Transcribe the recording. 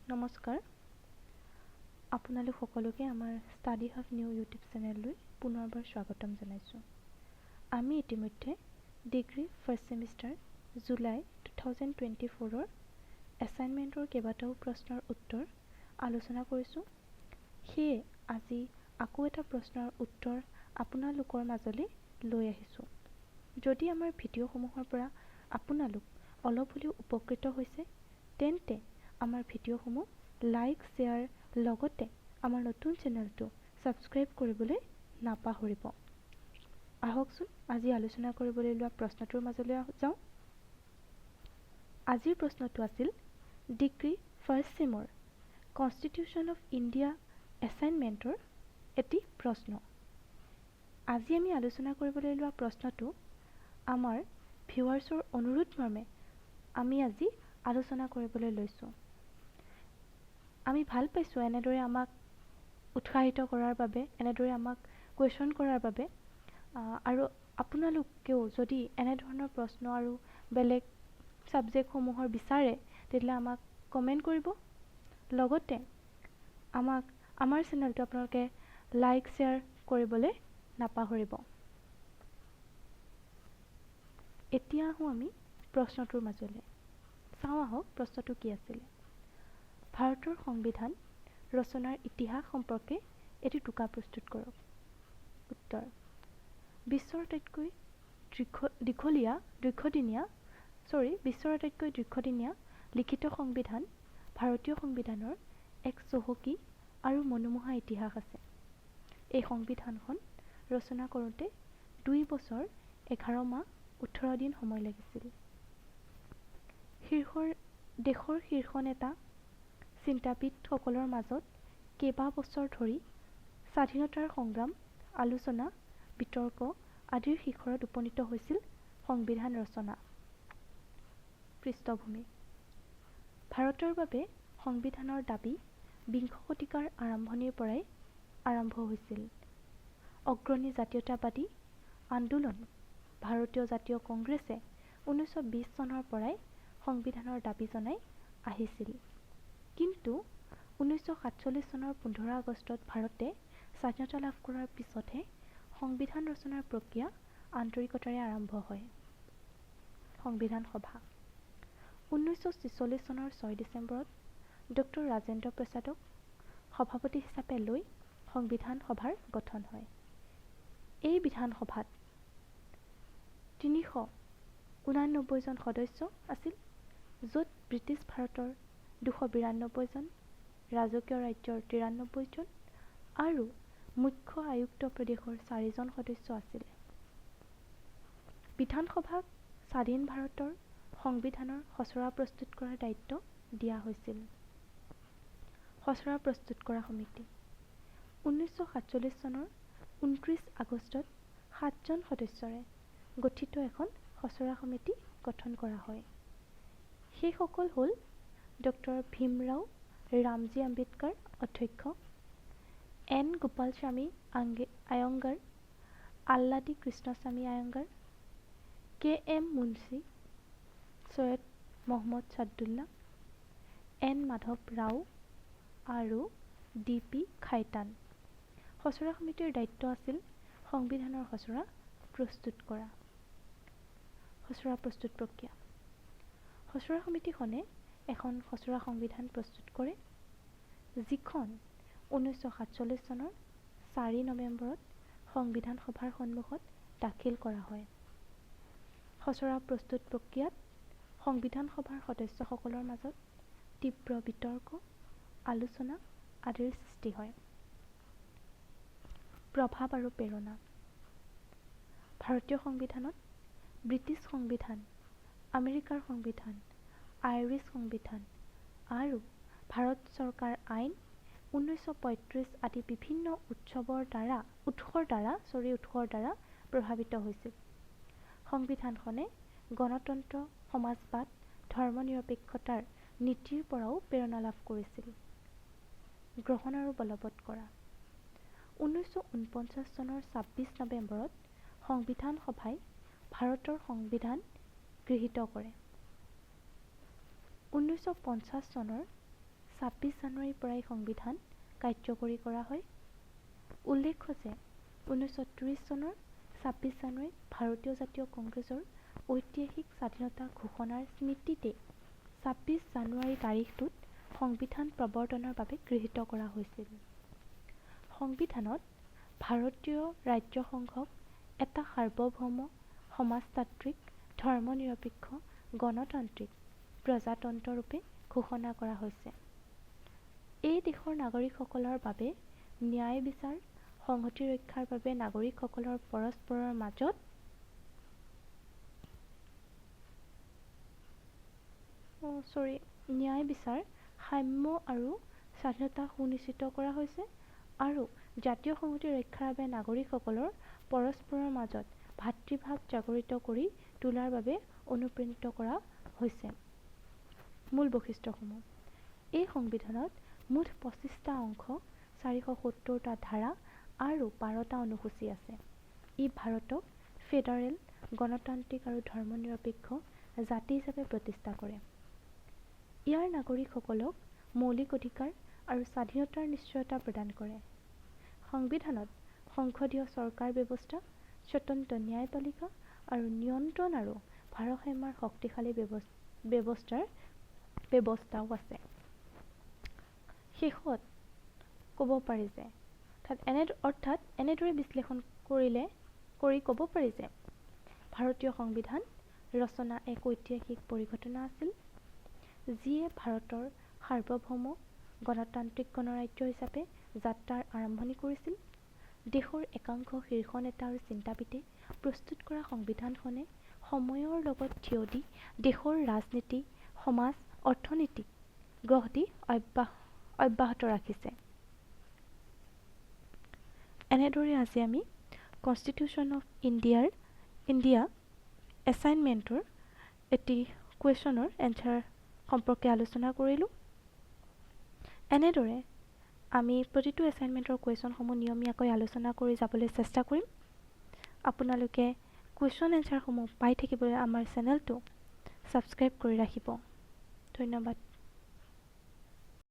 নমস্কাৰ আপোনালোক সকলোকে আমাৰ ষ্টাডি হাব নিউ ইউটিউব চেনেললৈ পুনৰবাৰ স্বাগতম জনাইছোঁ। আমি ইতিমধ্যে ডিগ্ৰী ফাৰ্ষ্ট ছেমিষ্টাৰ জুলাই 2024ৰ এছাইনমেণ্টৰ কেইবাটাও প্ৰশ্নৰ উত্তৰ আলোচনা কৰিছোঁ। সেয়ে আজি আকৌ এটা প্ৰশ্নৰ উত্তৰ আপোনালোকৰ মাজলৈ লৈ আহিছোঁ। যদি আমাৰ ভিডিঅ'সমূহৰ পৰা আপোনালোক অলপ হ'লেও উপকৃত হৈছে তেন্তে আমাৰ ভিডিঅ'সমূহ লাইক, শ্বেয়াৰ লগতে আমাৰ নতুন চেনেলটো ছাবস্ক্ৰাইব কৰিবলৈ নাপাহৰিব। আহকচোন আজি আলোচনা কৰিবলৈ লোৱা প্ৰশ্নটোৰ মাজলৈ যাওঁ। আজিৰ প্ৰশ্নটো আছিল ডিগ্ৰী ফাৰ্ষ্ট ছেমৰ কনষ্টিটিউশ্যন অফ ইণ্ডিয়া এছাইনমেণ্টৰ এটি প্ৰশ্ন। আজি আমি আলোচনা কৰিবলৈ লোৱা প্ৰশ্নটো আমাৰ ভিউৱাৰ্ছৰ অনুৰোধ মৰ্মে আমি আজি আলোচনা কৰিবলৈ লৈছোঁ। আমি ভাল পাইছোঁ এনেদৰে আমাক উৎসাহিত কৰাৰ বাবে, এনেদৰে আমাক কুৱেশ্যন কৰাৰ বাবে। আৰু আপোনালোকেও যদি এনেধৰণৰ প্ৰশ্ন আৰু বেলেগ ছাবজেক্টসমূহৰ বিচাৰে তেতিয়াহ'লে আমাক কমেণ্ট কৰিব। লগতে আমাৰ চেনেলটো আপোনালোকে লাইক, শ্বেয়াৰ কৰিবলৈ নাপাহৰিব। এতিয়া আহোঁ আমি প্ৰশ্নটোৰ মাজলৈ। চাওঁ আহক প্ৰশ্নটো কি আছিলে। ভাৰতৰ সংবিধান ৰচনাৰ ইতিহাস সম্পৰ্কে এটি টোকা প্ৰস্তুত কৰক। উত্তৰ: বিশ্বৰ আটাইতকৈ দীৰ্ঘদিনীয়া লিখিত সংবিধান ভাৰতীয় সংবিধানৰ এক চহকী আৰু মনোমোহা ইতিহাস আছে। এই সংবিধানখন ৰচনা কৰোঁতে 2 বছৰ 11 মাহ 18 দিন সময় লাগিছিল। দেশৰ শীৰ্ষ নেতা চিন্তাবিদসকলৰ মাজত কেইবা বছৰ ধৰি স্বাধীনতাৰ সংগ্ৰাম, আলোচনা, বিতৰ্ক আদিৰ শিখৰত উপনীত হৈছিল সংবিধান ৰচনা। পৃষ্ঠভূমি: ভাৰতৰ বাবে সংবিধানৰ দাবী 20 শতিকাৰ আৰম্ভণিৰ পৰাই আৰম্ভ হৈছিল। অগ্ৰণী জাতীয়তাবাদী আন্দোলন ভাৰতীয় জাতীয় কংগ্ৰেছে 1920 চনৰ পৰাই সংবিধানৰ দাবী জনাই আহিছিল। কিন্তু 1947 চনৰ 15 আগষ্টত ভাৰতে স্বাধীনতা লাভ কৰাৰ পিছতহে সংবিধান ৰচনাৰ প্ৰক্ৰিয়া আন্তৰিকতাৰে আৰম্ভ হয়। সংবিধান সভা: 1946 চনৰ 6 ডিচেম্বৰত ডক্টৰ ৰাজেন্দ্ৰ প্ৰসাদক সভাপতি হিচাপে লৈ সংবিধান সভাৰ গঠন হয়। এই বিধানসভাত 389 জন সদস্য আছিল, য'ত ব্ৰিটিছ ভাৰতৰ 292 জন, ৰাজকীয় ৰাজ্যৰ 93 জন আৰু মুখ্য আয়ুক্ত প্ৰদেশৰ 4 জন সদস্য আছিল। বিধানসভাক স্বাধীন ভাৰতৰ সংবিধানৰ খচৰা প্ৰস্তুত কৰাৰ দায়িত্ব দিয়া হৈছিল। খচৰা প্ৰস্তুত কৰা সমিতি: 1947 চনৰ 29 আগষ্টত 7 জন সদস্যৰে গঠিত এখন খচৰা সমিতি গঠন কৰা হয়। সেইসকল হ'ল ডক্টৰ ভীমৰাও ৰামজী আম্বেদকাৰ অধ্যক্ষ, N Gopalaswami Ayyangar, Alladi Krishnaswami Ayyangar, K M Munshi, Syed Mohammad Saadulla, N Madhav Rao আৰু ডি পি খাইতান। খচৰা সমিতিৰ দায়িত্ব আছিল সংবিধানৰ খচৰা প্ৰস্তুত কৰা। খচৰা প্ৰস্তুত প্ৰক্ৰিয়া: খচৰা সমিতিখনে এখন খচৰা সংবিধান প্ৰস্তুত কৰে, যিখন 1947 চনৰ 4 নৱেম্বৰত সংবিধান সভাৰ সন্মুখত দাখিল কৰা হয়। খচৰা প্ৰস্তুত প্ৰক্ৰিয়াত সংবিধান সভাৰ সদস্যসকলৰ মাজত তীব্ৰ বিতৰ্ক, আলোচনা আদিৰ সৃষ্টি হয়। প্ৰভাৱ আৰু প্ৰেৰণা: ভাৰতীয় সংবিধানত ব্ৰিটিছ সংবিধান, আমেৰিকাৰ সংবিধান, আইৰিছ সংবিধান আৰু ভাৰত চৰকাৰ আইন 1935 আদি বিভিন্ন উৎসৰ দ্বাৰা প্ৰভাৱিত হৈছিল। সংবিধানখনে গণতন্ত্ৰ, সমাজবাদ, ধৰ্মনিৰপেক্ষতাৰ নীতিৰ পৰাও প্ৰেৰণা লাভ কৰিছিল। গ্ৰহণ আৰু বলবৎ কৰা: 1949 চনৰ 26 নৱেম্বৰত সংবিধান সভাই ভাৰতৰ সংবিধান গৃহীত কৰে। 1950 চনৰ 26 জানুৱাৰীৰ পৰাই সংবিধান কাৰ্যকৰী কৰা হয়। উল্লেখ্য যে 1930 চনৰ 26 জানুৱাৰীত ভাৰতীয় জাতীয় কংগ্ৰেছৰ ঐতিহাসিক স্বাধীনতা ঘোষণাৰ স্মৃতিতে 26 জানুৱাৰী তাৰিখটোত সংবিধান প্ৰৱৰ্তনৰ বাবে গৃহীত কৰা হৈছিল। সংবিধানত ভাৰতীয় ৰাজ্যসংঘক এটা সাৰ্বভৌম সমাজতান্ত্ৰিক ধৰ্মনিৰপেক্ষ গণতান্ত্ৰিক প্ৰজাতন্ত্ৰ ৰূপে ঘোষণা কৰা হৈছে। এই দেশৰ নাগৰিকসকলৰ বাবে ন্যায় বিচাৰ সংহতি ৰক্ষাৰ বাবে নাগৰিকসকলৰ পৰস্পৰৰ মাজত ন্যায় বিচাৰ সাম্য আৰু স্বাধীনতা সুনিশ্চিত কৰা হৈছে আৰু জাতীয় সংহতি ৰক্ষাৰ বাবে নাগৰিকসকলৰ পৰস্পৰৰ মাজত ভাতৃভাৱ জাগৰিত কৰি তোলাৰ বাবে অনুপ্ৰাণিত কৰা হৈছে। মূল বৈশিষ্ট্যসমূহ: এই সংবিধানত মুঠ 25টা অংশ, 470টা ধাৰা আৰু 12টা অনুসূচী আছে। ই ভাৰতক ফেডাৰেল, গণতান্ত্ৰিক আৰু ধৰ্মনিৰপেক্ষ জাতি হিচাপে প্ৰতিষ্ঠা কৰে। ইয়াৰ নাগৰিকসকলক মৌলিক অধিকাৰ আৰু স্বাধীনতাৰ নিশ্চয়তা প্ৰদান কৰে। সংবিধানত সংসদীয় চৰকাৰ ব্যৱস্থা, স্বতন্ত্ৰ ন্যায়পালিকা আৰু নিয়ন্ত্ৰণ আৰু ভাৰসাম্যৰ শক্তিশালী ব্যৱস্থাও আছে। শেষত ক'ব পাৰি যে এনেদৰে বিশ্লেষণ কৰি ক'ব পাৰি যে ভাৰতীয় সংবিধান ৰচনা এক ঐতিহাসিক পৰিঘটনা আছিল, যিয়ে ভাৰতৰ সাৰ্বভৌম গণতান্ত্ৰিক গণৰাজ্য হিচাপে যাত্ৰাৰ আৰম্ভণি কৰিছিল। দেশৰ একাংশ শীৰ্ষ নেতা আৰু চিন্তাবিদে প্ৰস্তুত কৰা সংবিধানখনে সময়ৰ লগত থিয় দি দেশৰ ৰাজনীতি, সমাজ, অৰ্থনীতি গঢ় অব্যাহত ৰাখিছে। এনেদৰে আজি আমি কনষ্টিটিউশ্যন অফ ইণ্ডিয়া এছাইনমেণ্টৰ এটি কুৱেশ্যনৰ এনচাৰ সম্পৰ্কে আলোচনা কৰিলোঁ। এনেদৰে আমি প্ৰতিটো এছাইনমেণ্টৰ কুৱেশ্যনসমূহ নিয়মীয়াকৈ আলোচনা কৰি যাবলৈ চেষ্টা কৰিম। আপোনালোকে কুৱেশ্যন এনচাৰসমূহ পাই থাকিবলৈ আমাৰ চেনেলটো ছাবস্ক্ৰাইব কৰি ৰাখিব। ধন্যবাদ।